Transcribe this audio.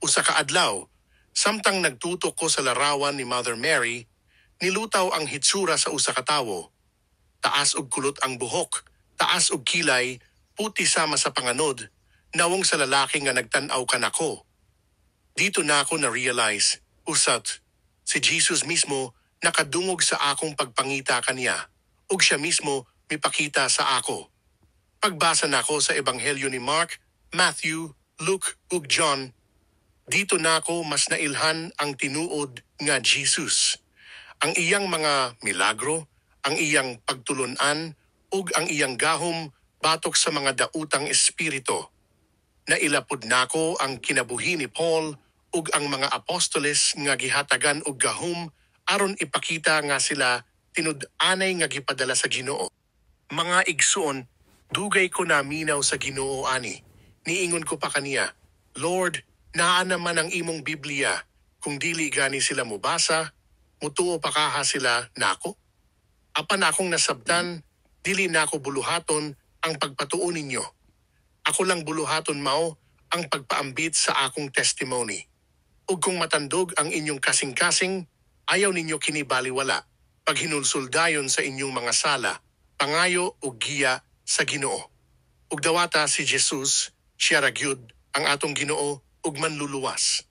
Usa ka adlaw, samtang nagtutok ko sa larawan ni Mother Mary, nilutaw ang hitsura sa usa ka tawo. Taas og kulot ang buhok, taas og kilay, puti sama sa panganod, nawong sa lalaki nga nagtan-aw kanako. Dito na ako na-realize, usat, si Jesus mismo nakadungog sa akong pagpangita kaniya, ug siya mismo mipakita sa ako. Pagbasa nako sa Ebanghelyo ni Mark, Matthew, Luke ug John, dito na ako mas nailhan ang tinuod nga Jesus. Ang iyang mga milagro, ang iyang pagtulunan, ug ang iyang gahom batok sa mga dautang espiritu. Nailapod nako ang kinabuhi ni Paul ug ang mga apostoles nga gihatagan og gahom aron ipakita nga sila tinud-anay nga gipadala sa Ginoo. Mga igsoon, dugay ko na minaw sa Ginoo ani. Niingon ko pa kaniya, Lord, naa naman ang imong Biblia. Kung dili gani sila mubasa, mutuo pa kaha sila nako? Apan akong nasabtan, dili nako buluhaton ang pagpatuo ninyo. Ako lang buluhaton mao ang pagpaambit sa akong testimony. Ug kung matandog ang inyong kasing-kasing, ayaw ninyo kinibaliwala. Pag hinulsuldayon sa inyong mga sala, pangayo ug giya sa Ginoo. Ug dawata si Jesus, siya ra gyud ang atong Ginoo ug manluluwas.